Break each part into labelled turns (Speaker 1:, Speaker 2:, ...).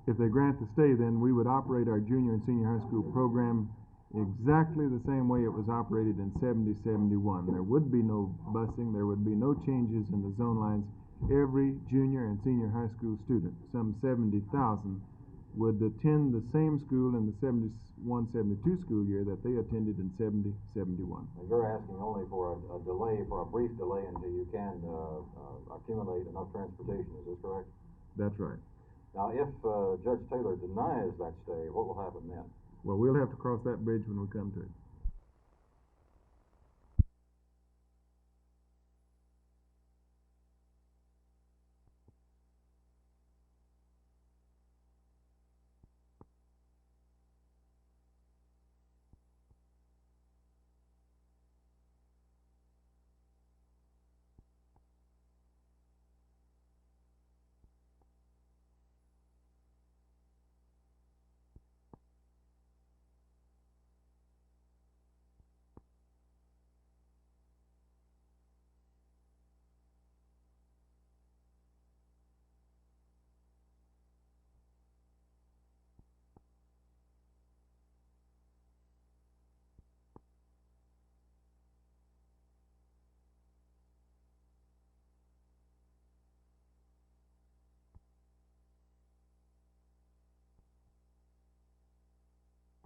Speaker 1: If they grant the stay, then we would operate our junior and senior high school program exactly the same way it was operated in 70, 71. There would be no busing, there would be no changes in the zone lines. Every junior and senior high school student, some 70,000, would attend the same school in the 71, 72 school year that they attended in 70, 71.
Speaker 2: Now you're asking only for a delay, for a brief delay until you can accumulate enough transportation, is this correct?
Speaker 1: That's right.
Speaker 2: Now if Judge Taylor denies that stay, what will happen then?
Speaker 1: Well, we'll have to cross that bridge when we come to it.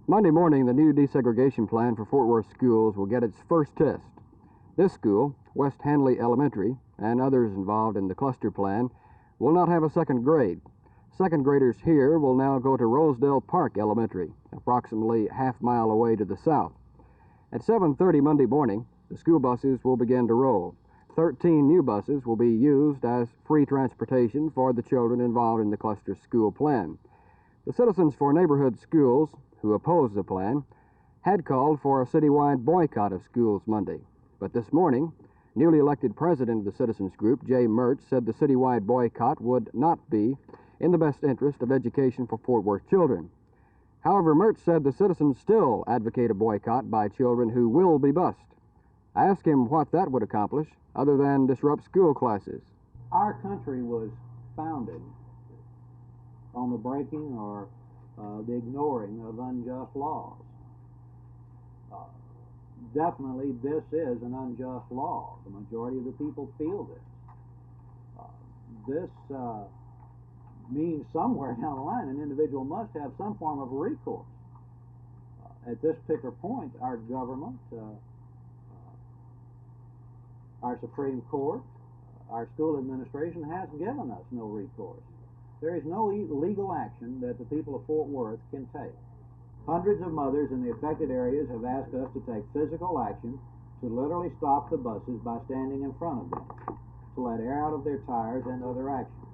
Speaker 3: Monday morning, the new desegregation plan for Fort Worth schools will get its first test. This school, West Hanley Elementary, and others involved in the cluster plan, will not have a second grade. Second graders here will now go to Rosedale Park Elementary, approximately half-mile away to the south. At 7:30 Monday morning, the school buses will begin to roll. 13 new buses will be used as free transportation for the children involved in the cluster school plan. The Citizens for Neighborhood Schools, who oppose the plan, had called for a citywide boycott of schools Monday. But this morning, newly elected president of the Citizens Group, Jay Mertz, said the citywide boycott would not be in the best interest of education for Fort Worth children. However, Mertz said the citizens still advocate a boycott by children who will be bused. I asked him what that would accomplish, other than disrupt school classes.
Speaker 4: Our country was founded on the breaking or the ignoring of unjust laws. Definitely, this is an unjust law. The majority of the people feel this. This means somewhere down the line an individual must have some form of recourse. At this particular point, our government, our Supreme Court, our school administration has given us no recourse. There is no legal action that the people of Fort Worth can take. Hundreds of mothers in the affected areas have asked us to take physical action to literally stop the buses by standing in front of them, to let air out of their tires and other actions.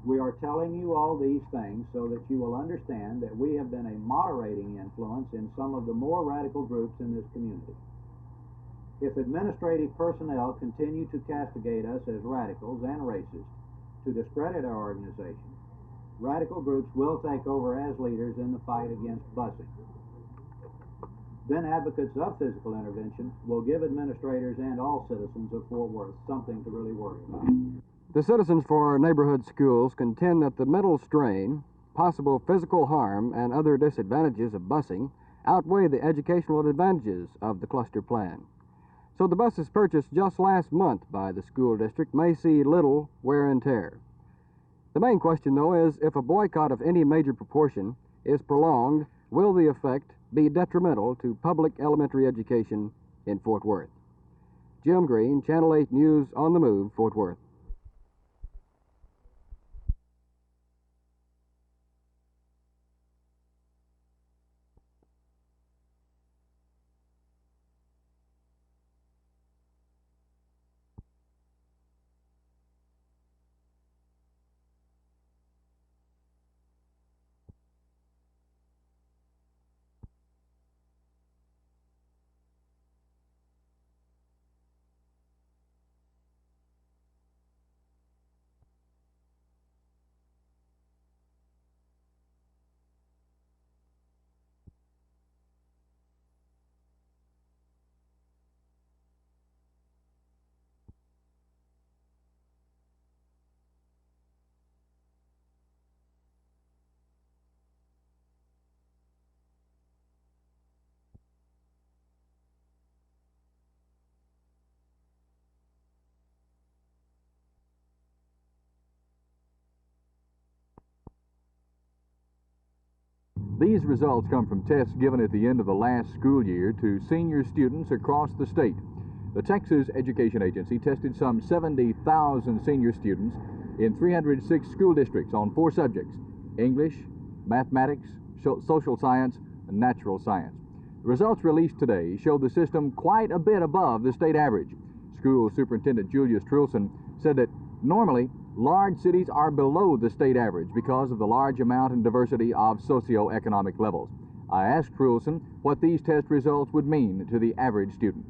Speaker 4: We are telling you all these things so that you will understand that we have been a moderating influence in some of the more radical groups in this community. If administrative personnel continue to castigate us as radicals and racists, to discredit our organization, radical groups will take over as leaders in the fight against busing. Then advocates of physical intervention will give administrators and all citizens of Fort Worth something to really worry about.
Speaker 3: The Citizens for Neighborhood Schools contend that the mental strain, possible physical harm, and other disadvantages of busing outweigh the educational advantages of the cluster plan. So the buses purchased just last month by the school district may see little wear and tear. The main question, though, is if a boycott of any major proportion is prolonged, will the effect be detrimental to public elementary education in Fort Worth? Jim Green, Channel 8 News on the Move, Fort Worth.
Speaker 5: These results come from tests given at the end of the last school year to senior students across the state. The Texas Education Agency tested some 70,000 senior students in 306 school districts on 4 subjects: English, mathematics, social science, and natural science. The results released today show the system quite a bit above the state average. School Superintendent Julius Trulson said that normally large cities are below the state average because of the large amount and diversity of socioeconomic levels. I asked Trulson what these test results would mean to the average student.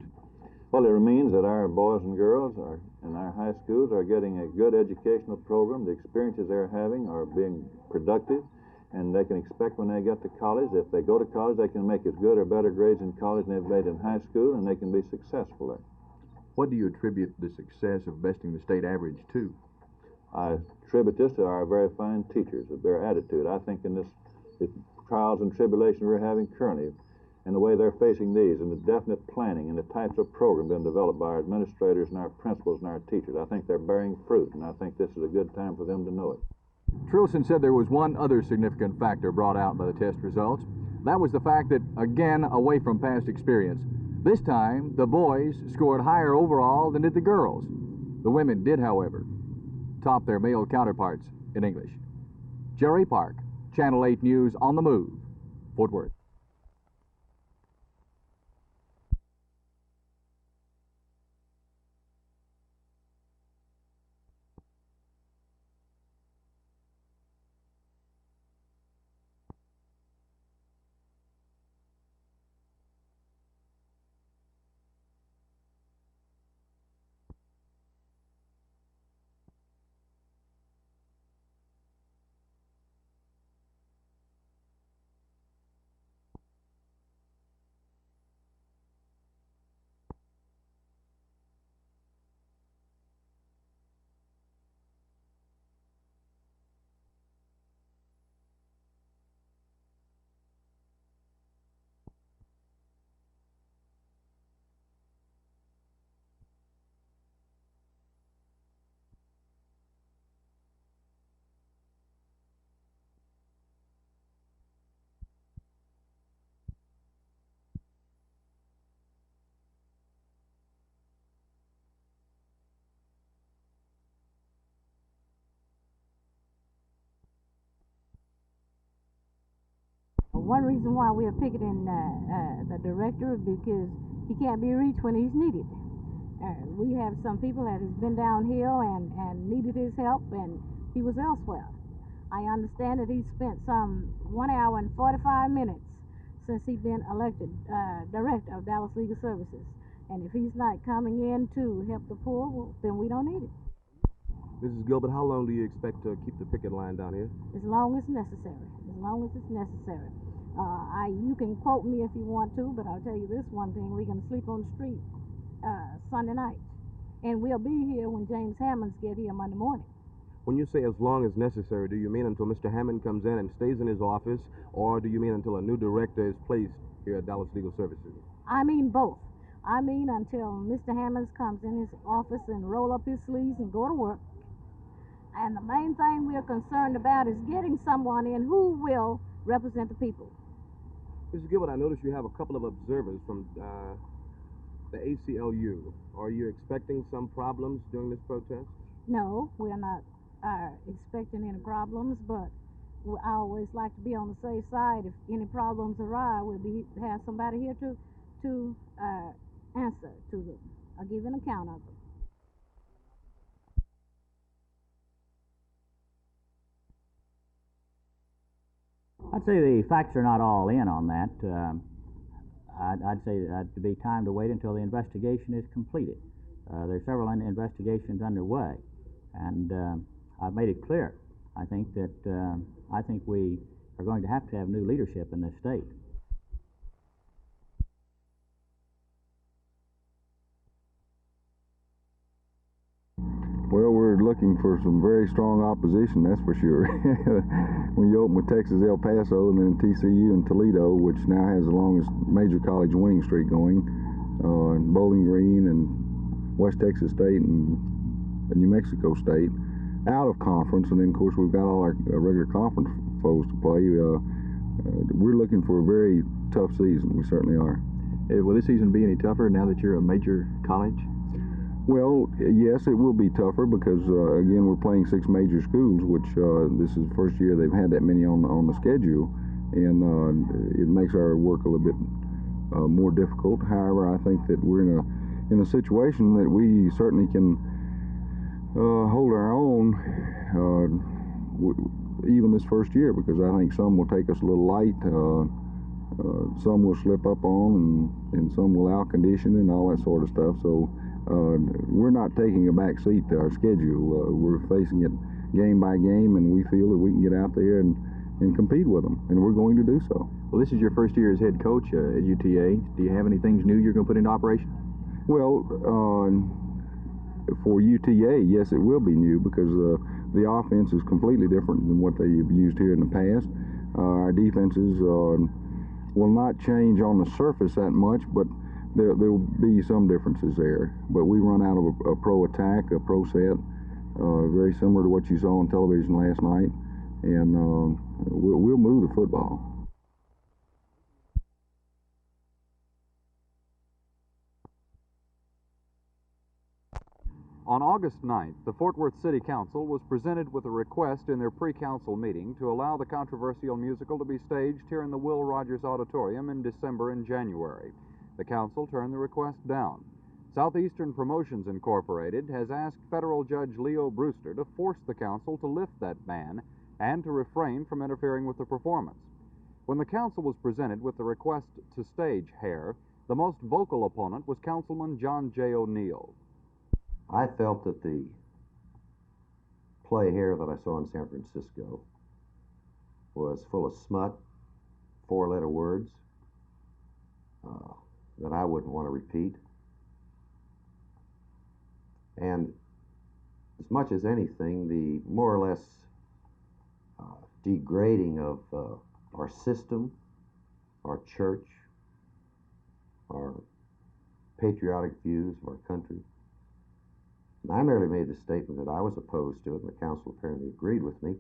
Speaker 6: Well, it means that our boys and girls in our high schools are getting a good educational program. The experiences they're having are being productive, and they can expect when they get to college, if they go to college, they can make as good or better grades in college than they've made in high school, and they can be successful there.
Speaker 5: What do you attribute the success of besting the state average to?
Speaker 6: I attribute this to our very fine teachers, their attitude. I think in the trials and tribulations we're having currently, and the way they're facing these, and the definite planning and the types of program being developed by our administrators and our principals and our teachers, I think they're bearing fruit, and I think this is a good time for them to know it.
Speaker 5: Trulson said there was one other significant factor brought out by the test results. That was the fact that, again, away from past experience, this time the boys scored higher overall than did the girls. The women did, however, top their male counterparts in English. Jerry Park, Channel 8 News on the Move, Fort Worth.
Speaker 7: One reason why we are picketing the director is because he can't be reached when he's needed. We have some people that has been downhill and needed his help, and he was elsewhere. I understand that he spent some 1 hour and 45 minutes since he's been elected director of Dallas Legal Services. And if he's not coming in to help the poor, well, then we don't need it.
Speaker 8: Mrs. Gilbert, how long do you expect to keep the picket line down here?
Speaker 7: As long as necessary. As long as it's necessary. You can quote me if you want to, but I'll tell you this one thing: we're going to sleep on the street Sunday night, and we'll be here when James Hammonds get here Monday morning.
Speaker 8: When you say as long as necessary, do you mean until Mr. Hammond comes in and stays in his office, or do you mean until a new director is placed here at Dallas Legal Services?
Speaker 7: I mean both. I mean until Mr. Hammonds comes in his office and roll up his sleeves and go to work. And the main thing we're concerned about is getting someone in who will represent the people.
Speaker 8: Mrs. Gilbert, I noticed you have a couple of observers from the ACLU. Are you expecting some problems during this protest?
Speaker 7: No, we're not expecting any problems, but I always like to be on the safe side. If any problems arise, we'll have somebody here to answer to them or give an account of them.
Speaker 9: I'd say the facts are not all in on that. I'd say that it'd be time to wait until the investigation is completed. There are several investigations underway, and I've made it clear. I think we are going to have new leadership in this state.
Speaker 10: Well, we're looking for some very strong opposition, that's for sure. When you open with Texas El Paso and then TCU and Toledo, which now has the longest major college winning streak going, and Bowling Green and West Texas State and New Mexico State out of conference, and then of course we've got all our regular conference foes to play. we're looking for a very tough season. We certainly are.
Speaker 5: Will this season be any tougher now that you're a major college?
Speaker 10: Well, yes, it will be tougher because, again, we're playing 6 major schools, which this is the first year they've had that many on the schedule, and it makes our work a little bit more difficult. However, I think that we're in a situation that we certainly can hold our own even this first year, because I think some will take us a little light, some will slip up on, and some will out condition and all that sort of stuff. So we're not taking a back seat to our schedule. We're facing it game by game, and we feel that we can get out there and compete with them, and we're going to do so.
Speaker 5: Well, this is your first year as head coach at UTA. Do you have any things new you're going to put into operation?
Speaker 10: Well, for UTA, yes, it will be new, because the offense is completely different than what they've used here in the past. Our defenses will not change on the surface that much, but there will be some differences there. But we run out of a pro attack, a pro set, very similar to what you saw on television last night, and we'll move the football.
Speaker 11: On August 9th, the Fort Worth City Council was presented with a request in their pre-council meeting to allow the controversial musical to be staged here in the Will Rogers Auditorium in December and January. The council turned the request down. Southeastern Promotions Incorporated has asked federal judge Leo Brewster to force the council to lift that ban and to refrain from interfering with the performance. When the council was presented with the request to stage Hair, the most vocal opponent was Councilman John J. O'Neill.
Speaker 2: I felt that the play Hair that I saw in San Francisco was full of smut, 4-letter words that I wouldn't want to repeat. And as much as anything, the more or less degrading of our system, our church, our patriotic views of our country. And I merely made the statement that I was opposed to it, and the council apparently agreed with me.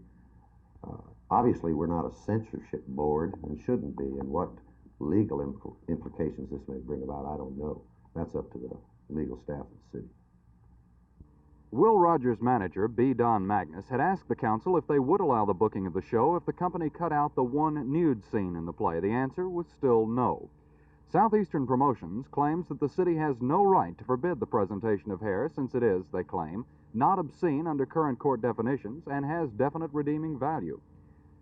Speaker 2: Obviously, we're not a censorship board and shouldn't be, and what legal implications this may bring about, I don't know. That's up to the legal staff of the city.
Speaker 11: Will Rogers manager B. Don Magnus had asked the council if they would allow the booking of the show if the company cut out the one nude scene in the play. The answer was still no. Southeastern Promotions claims that the city has no right to forbid the presentation of Hair, since it is, they claim, not obscene under current court definitions and has definite redeeming value.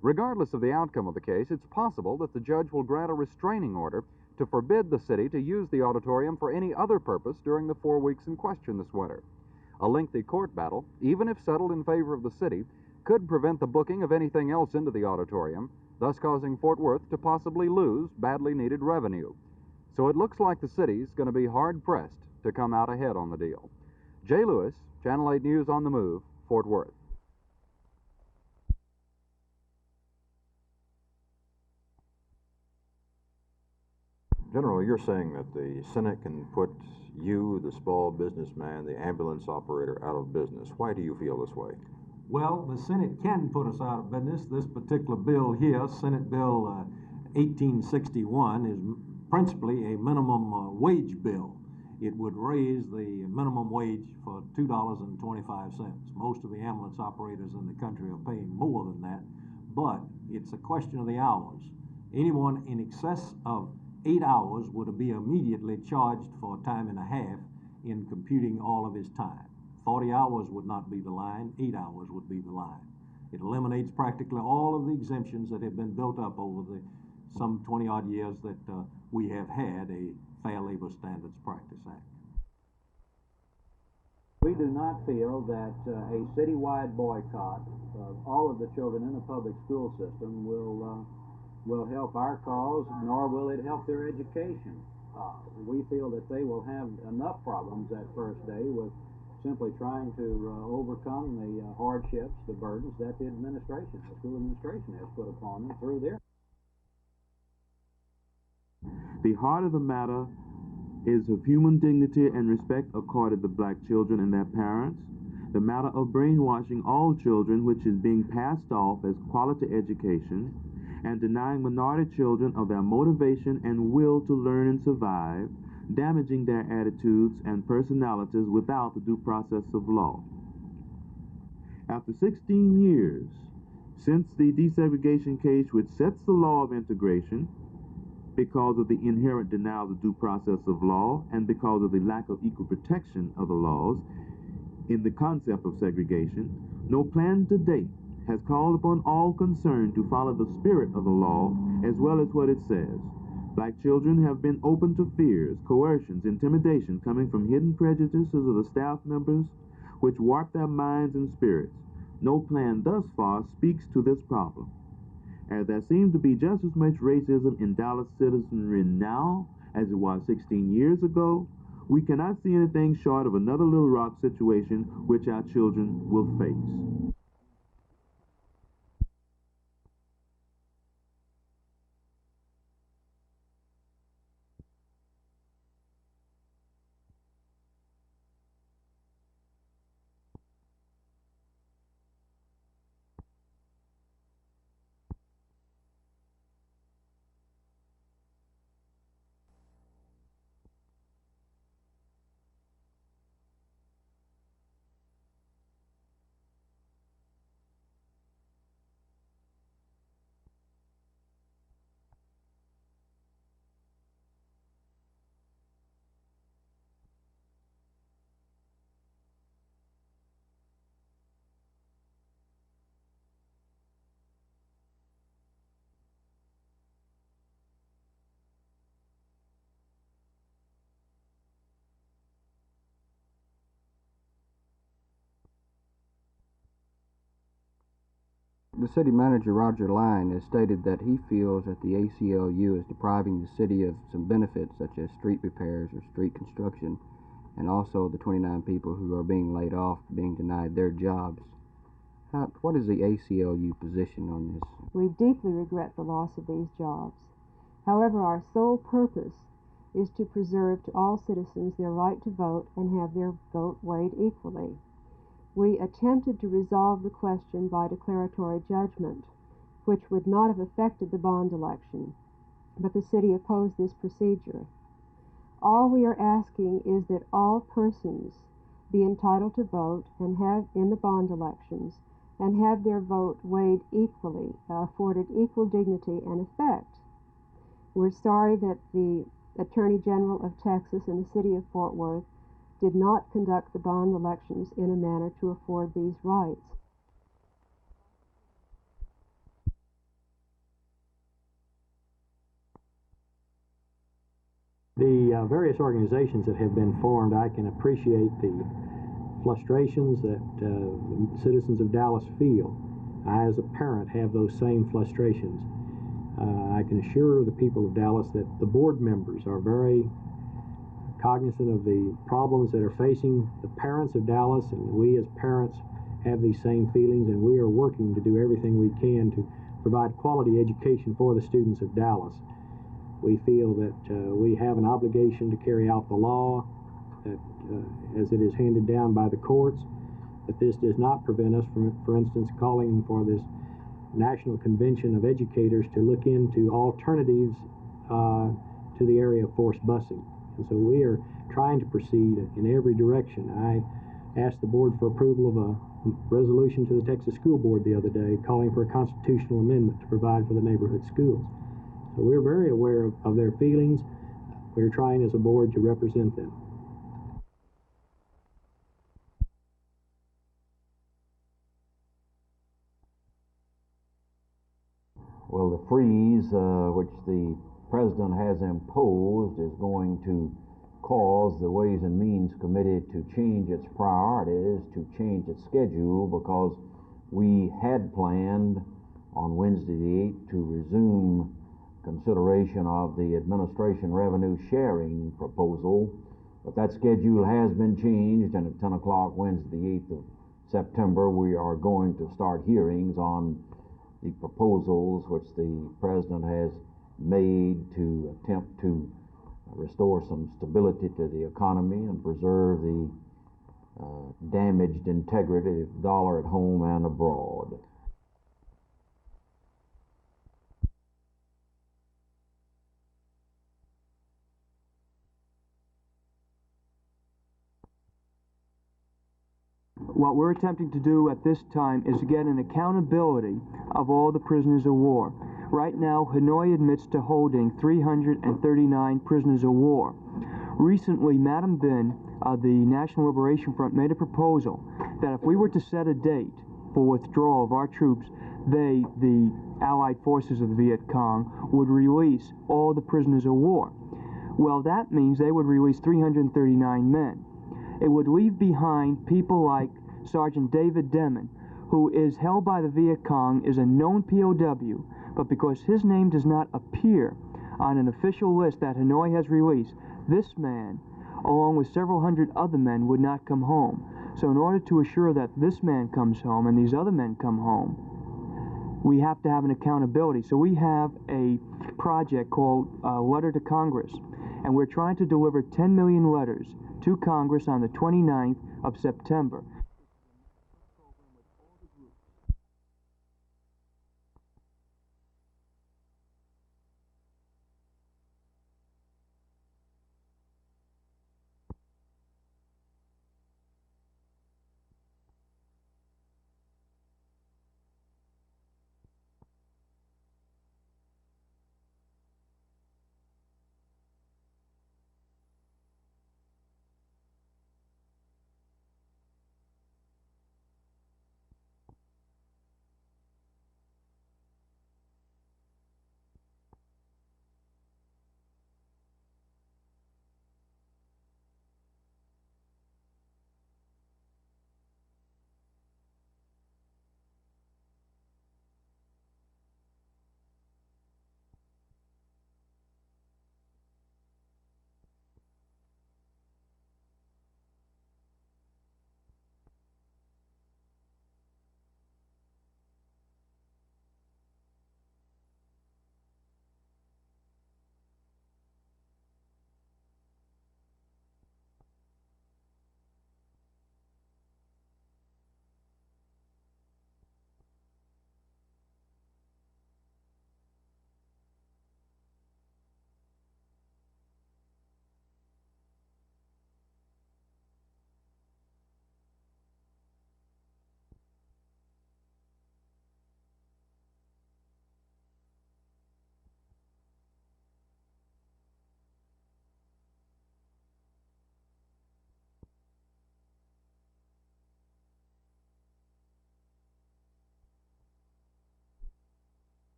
Speaker 11: Regardless of the outcome of the case, it's possible that the judge will grant a restraining order to forbid the city to use the auditorium for any other purpose during the 4 weeks in question this winter. A lengthy court battle, even if settled in favor of the city, could prevent the booking of anything else into the auditorium, thus causing Fort Worth to possibly lose badly needed revenue. So it looks like the city's going to be hard-pressed to come out ahead on the deal. Jay Lewis, Channel 8 News on the Move, Fort Worth.
Speaker 2: General, you're saying that the Senate can put you, the small businessman, the ambulance operator, out of business. Why do you feel this way?
Speaker 12: Well, the Senate can put us out of business. This particular bill here, Senate Bill 1861, is principally a minimum wage bill. It would raise the minimum wage for $2.25. Most of the ambulance operators in the country are paying more than that, but it's a question of the hours. Anyone in excess of 8 hours would be immediately charged for time and a half in computing all of his time. 40 hours would not be the line, 8 hours would be the line. It eliminates practically all of the exemptions that have been built up over the some 20-odd years that we have had a Fair Labor Standards Practice Act.
Speaker 4: We do not feel that a citywide boycott of all of the children in the public school system will help our cause, nor will it help their education. We feel that they will have enough problems that first day with simply trying to overcome the hardships, the burdens that the school administration has put upon them through their.
Speaker 13: The heart of the matter is of human dignity and respect accorded to black children and their parents. The matter of brainwashing all children, which is being passed off as quality education, and denying minority children of their motivation and will to learn and survive, damaging their attitudes and personalities without the due process of law. After 16 years since the desegregation case, which sets the law of integration, because of the inherent denial of the due process of law and because of the lack of equal protection of the laws in the concept of segregation, no plan to date has called upon all concerned to follow the spirit of the law as well as what it says. Black children have been open to fears, coercions, intimidation coming from hidden prejudices of the staff members which warp their minds and spirits. No plan thus far speaks to this problem. As there seems to be just as much racism in Dallas citizenry now as it was 16 years ago, we cannot see anything short of another Little Rock situation which our children will face.
Speaker 3: The city manager, Roger Lyon, has stated that he feels that the ACLU is depriving the city of some benefits such as street repairs or street construction, and also the 29 people who are being laid off being denied their jobs. What is the ACLU position on this?
Speaker 14: We deeply regret the loss of these jobs. However, our sole purpose is to preserve to all citizens their right to vote and have their vote weighed equally. We attempted to resolve the question by declaratory judgment, which would not have affected the bond election, but the city opposed this procedure. All we are asking is that all persons be entitled to vote and have in the bond elections and have their vote weighed equally, afforded equal dignity and effect. We're sorry that the Attorney General of Texas and the City of Fort Worth did not conduct the bond elections in a manner to afford these rights.
Speaker 12: The various organizations that have been formed, I can appreciate the frustrations that the citizens of Dallas feel. I, as a parent, have those same frustrations. I can assure the people of Dallas that the board members are very cognizant of the problems that are facing the parents of Dallas, and we as parents have these same feelings, and we are working to do everything we can to provide quality education for the students of Dallas. We feel that we have an obligation to carry out the law that, as it is handed down by the courts, but this does not prevent us from, for instance, calling for this National Convention of Educators to look into alternatives to the area of forced busing. And so we are trying to proceed in every direction. I asked the board for approval of a resolution to the Texas School Board the other day calling for a constitutional amendment to provide for the neighborhood schools. So we're very aware of their feelings. We're trying as a board to represent them.
Speaker 2: Well, the freeze which the President has imposed is going to cause the Ways and Means Committee to change its priorities, to change its schedule, because we had planned on Wednesday the 8th to resume consideration of the administration revenue sharing proposal, but that schedule has been changed, and at 10 o'clock Wednesday the 8th of September we are going to start hearings on the proposals which the President has made to attempt to restore some stability to the economy and preserve the damaged integrity of the dollar at home and abroad.
Speaker 15: what we're attempting to do at this time is to get an accountability of all the prisoners of war. Right now, Hanoi admits to holding 339 prisoners of war. Recently, Madam Bin of the National Liberation Front made a proposal that if we were to set a date for withdrawal of our troops, they, the Allied forces of the Viet Cong, would release all the prisoners of war. Well, that means they would release 339 men. It would leave behind people like Sergeant David Demon, who is held by the Viet Cong, is a known POW, but because his name does not appear on an official list that Hanoi has released, this man, along with several hundred other men, would not come home. So in order to assure that this man comes home and these other men come home, we have to have an accountability. So we have a project called Letter to Congress, and we're trying to deliver 10 million letters to Congress on the 29th of September.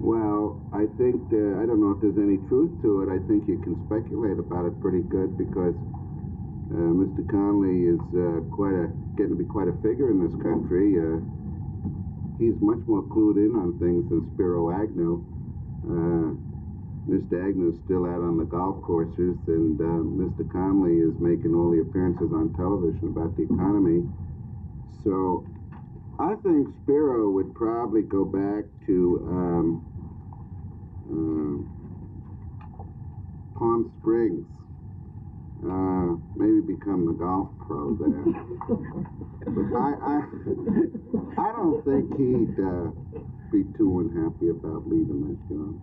Speaker 16: Well, I think, I don't know if there's any truth to it. I think you can speculate about it pretty good because Mr. Conley is getting to be quite a figure in this country. he's much more clued in on things than Spiro Agnew. Mr. Agnew's still out on the golf courses, and Mr. Conley is making all the appearances on television about the economy. So I think Spiro would probably go back to Palm Springs. Maybe become the golf pro there. But I don't think he'd be too unhappy about leaving that job.